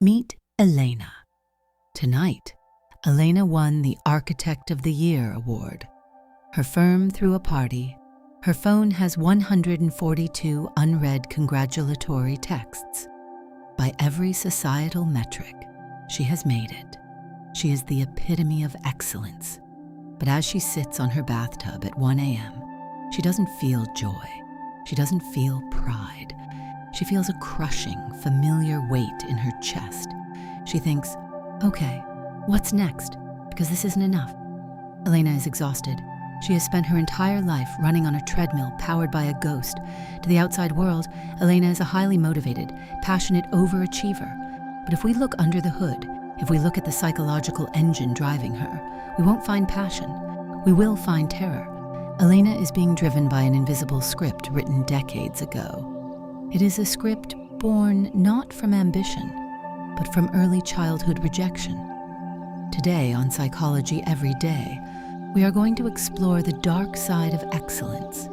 Meet Elena. Tonight, Elena won the Architect of the Year award. Her firm threw a party. Her phone has 142 unread congratulatory texts. By every societal metric, she has made it. She is the epitome of excellence. But as she sits on her bathtub at 1 a.m., she doesn't feel joy. She doesn't feel pride. She feels a crushing, familiar weight in her chest. She thinks, okay, what's next? Because this isn't enough. Elena is exhausted. She has spent her entire life running on a treadmill powered by a ghost. To the outside world, Elena is a highly motivated, passionate overachiever. But if we look under the hood, if we look at the psychological engine driving her, we won't find passion. We will find terror. Elena is being driven by an invisible script written decades ago. It is a script born not from ambition, but from early childhood rejection. Today on Psychology Every Day, we are going to explore the dark side of excellence.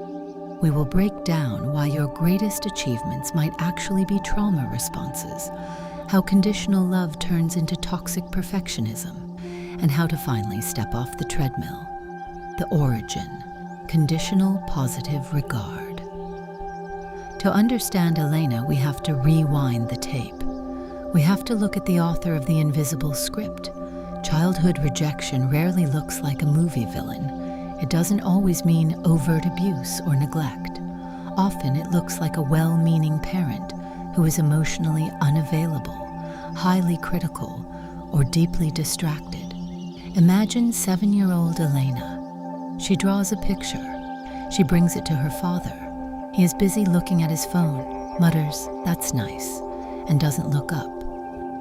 We will break down why your greatest achievements might actually be trauma responses, how conditional love turns into toxic perfectionism, and how to finally step off the treadmill. The origin, Conditional Positive Regard. To understand Elena, we have to rewind the tape. We have to look at the author of the invisible script. Childhood rejection rarely looks like a movie villain. It doesn't always mean overt abuse or neglect. Often it looks like a well-meaning parent who is emotionally unavailable, highly critical, or deeply distracted. Imagine 7-year-old Elena. She draws a picture. She brings it to her father. He is busy looking at his phone, mutters, "That's nice," and doesn't look up.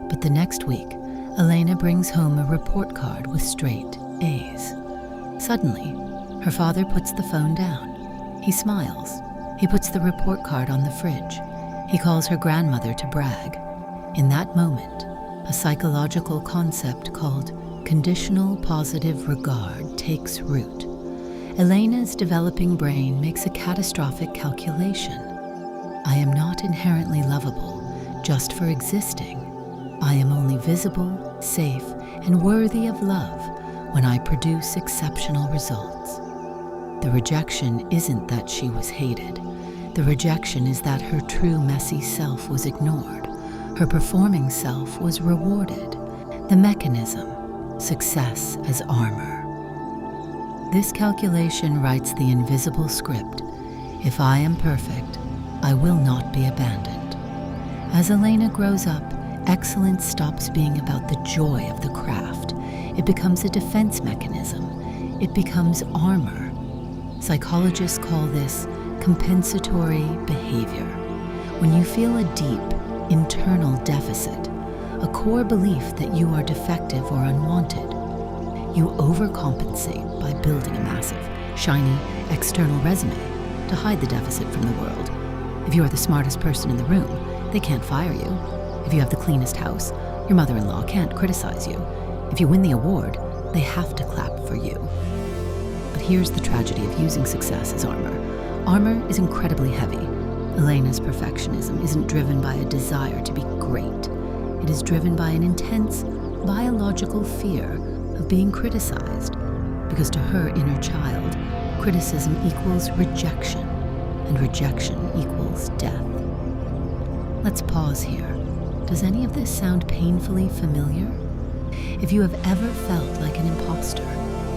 But the next week, Elena brings home a report card with straight A's. Suddenly, her father puts the phone down. He smiles. He puts the report card on the fridge. He calls her grandmother to brag. In that moment, a psychological concept called Conditional Positive Regard takes root. Elena's developing brain makes a catastrophic calculation. I am not inherently lovable just for existing. I am only visible, safe, and worthy of love when I produce exceptional results. The rejection isn't that she was hated. The rejection is that her true messy self was ignored. Her performing self was rewarded. The mechanism, success as armor. This calculation writes the invisible script. If I am perfect, I will not be abandoned. As Elena grows up, excellence stops being about the joy of the craft. It becomes a defense mechanism. It becomes armor. Psychologists call this compensatory behavior. When you feel a deep, internal deficit, a core belief that you are defective or unwanted, you overcompensate by building a massive, shiny, external resume to hide the deficit from the world. If you are the smartest person in the room, they can't fire you. If you have the cleanest house, your mother-in-law can't criticize you. If you win the award, they have to clap for you. But here's the tragedy of using success as armor. Armor is incredibly heavy. Elena's perfectionism isn't driven by a desire to be great. It is driven by an intense, biological fear of being criticized, because to her inner child, criticism equals rejection, and rejection equals death. Let's pause here. Does any of this sound painfully familiar? If you have ever felt like an imposter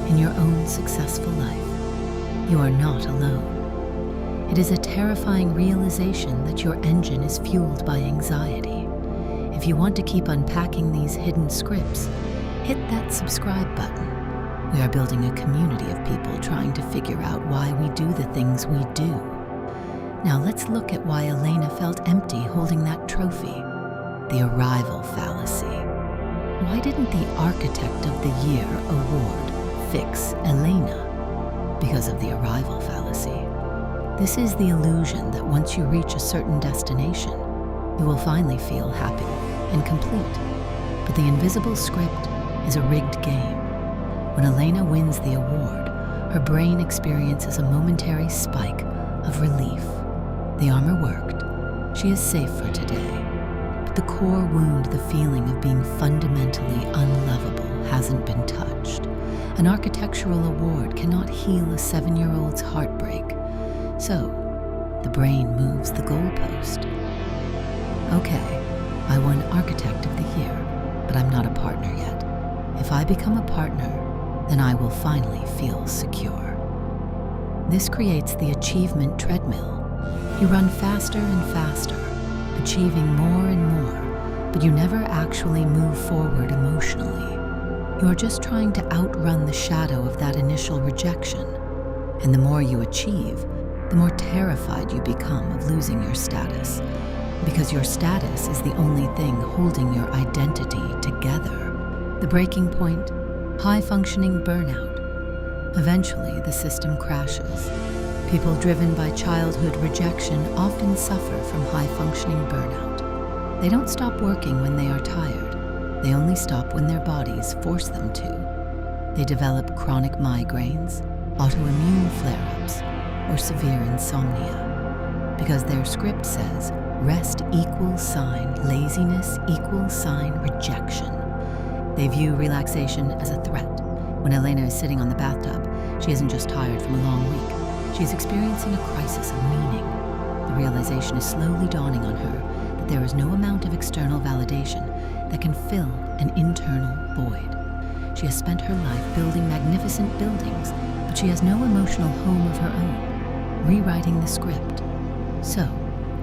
in your own successful life, you are not alone. It is a terrifying realization that your engine is fueled by anxiety. If you want to keep unpacking these hidden scripts, hit that subscribe button. We are building a community of people trying to figure out why we do the things we do. Now let's look at why Elena felt empty holding that trophy. The arrival fallacy. Why didn't the Architect of the Year award fix Elena? Because of the arrival fallacy. This is the illusion that once you reach a certain destination, you will finally feel happy and complete. But the invisible script is a rigged game. When Elena wins the award, her brain experiences a momentary spike of relief. The armor worked. She is safe for today. But If the core wound, the feeling of being fundamentally unlovable, hasn't been touched, an architectural award cannot heal a 7-year-old's heartbreak. So, the brain moves the goalpost. Okay, I won Architect of the Year, but I'm not a partner yet. If I become a partner, then I will finally feel secure. This creates the achievement treadmill. You run faster and faster, achieving more and more, but you never actually move forward emotionally. You are just trying to outrun the shadow of that initial rejection. And the more you achieve, the more terrified you become of losing your status, because your status is the only thing holding your identity together. The breaking point: high-functioning burnout. Eventually, the system crashes. People driven by childhood rejection often suffer from high-functioning burnout. They don't stop working when they are tired. They only stop when their bodies force them to. They develop chronic migraines, autoimmune flare-ups, or severe insomnia, because their script says rest equals sign laziness equals sign rejection. They view relaxation as a threat. When Elena is sitting on the bathtub, she isn't just tired from a long week. She is experiencing a crisis of meaning. The realization is slowly dawning on her that there is no amount of external validation that can fill an internal void. She has spent her life building magnificent buildings, but she has no emotional home of her own, rewriting the script. So,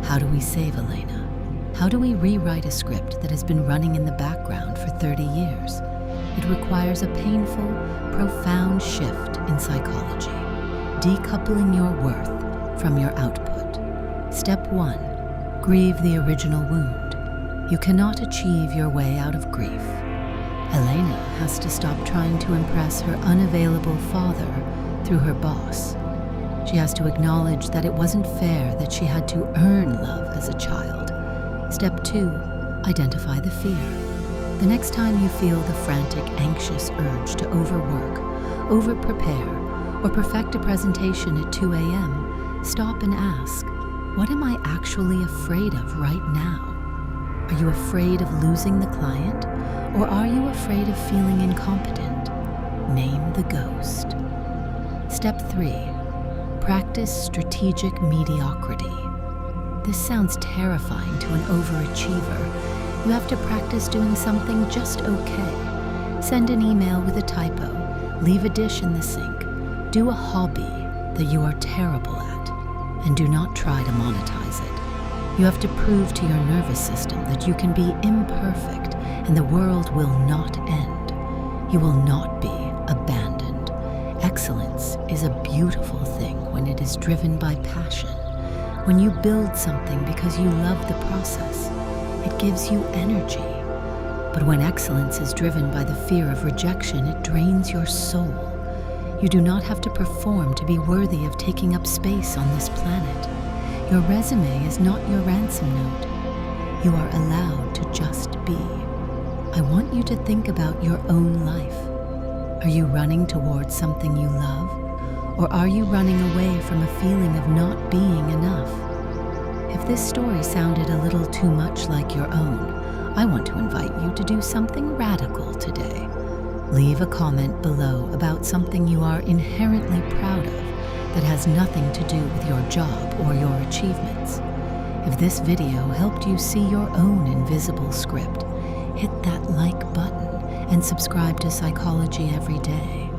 how do we save Elena? How do we rewrite a script that has been running in the background for 30 years? It requires a painful, profound shift in psychology, decoupling your worth from your output. Step 1, grieve the original wound. You cannot achieve your way out of grief. Elena has to stop trying to impress her unavailable father through her boss. She has to acknowledge that it wasn't fair that she had to earn love as a child. Step 2, identify the fear. The next time you feel the frantic, anxious urge to overwork, overprepare, or perfect a presentation at 2 a.m., stop and ask, what am I actually afraid of right now? Are you afraid of losing the client, or are you afraid of feeling incompetent? Name the ghost. Step 3, practice strategic mediocrity. This sounds terrifying to an overachiever. You have to practice doing something just okay. Send an email with a typo, leave a dish in the sink, do a hobby that you are terrible at, and do not try to monetize it. You have to prove to your nervous system that you can be imperfect and the world will not end. You will not be abandoned. Excellence is a beautiful thing when it is driven by passion. When you build something because you love the process, it gives you energy. But when excellence is driven by the fear of rejection, it drains your soul. You do not have to perform to be worthy of taking up space on this planet. Your resume is not your ransom note. You are allowed to just be. I want you to think about your own life. Are you running towards something you love? Or are you running away from a feeling of not being enough? If this story sounded a little too much like your own, I want to invite you to do something radical today. Leave a comment below about something you are inherently proud of that has nothing to do with your job or your achievements. If this video helped you see your own invisible script, hit that like button and subscribe to Psychology Every Day.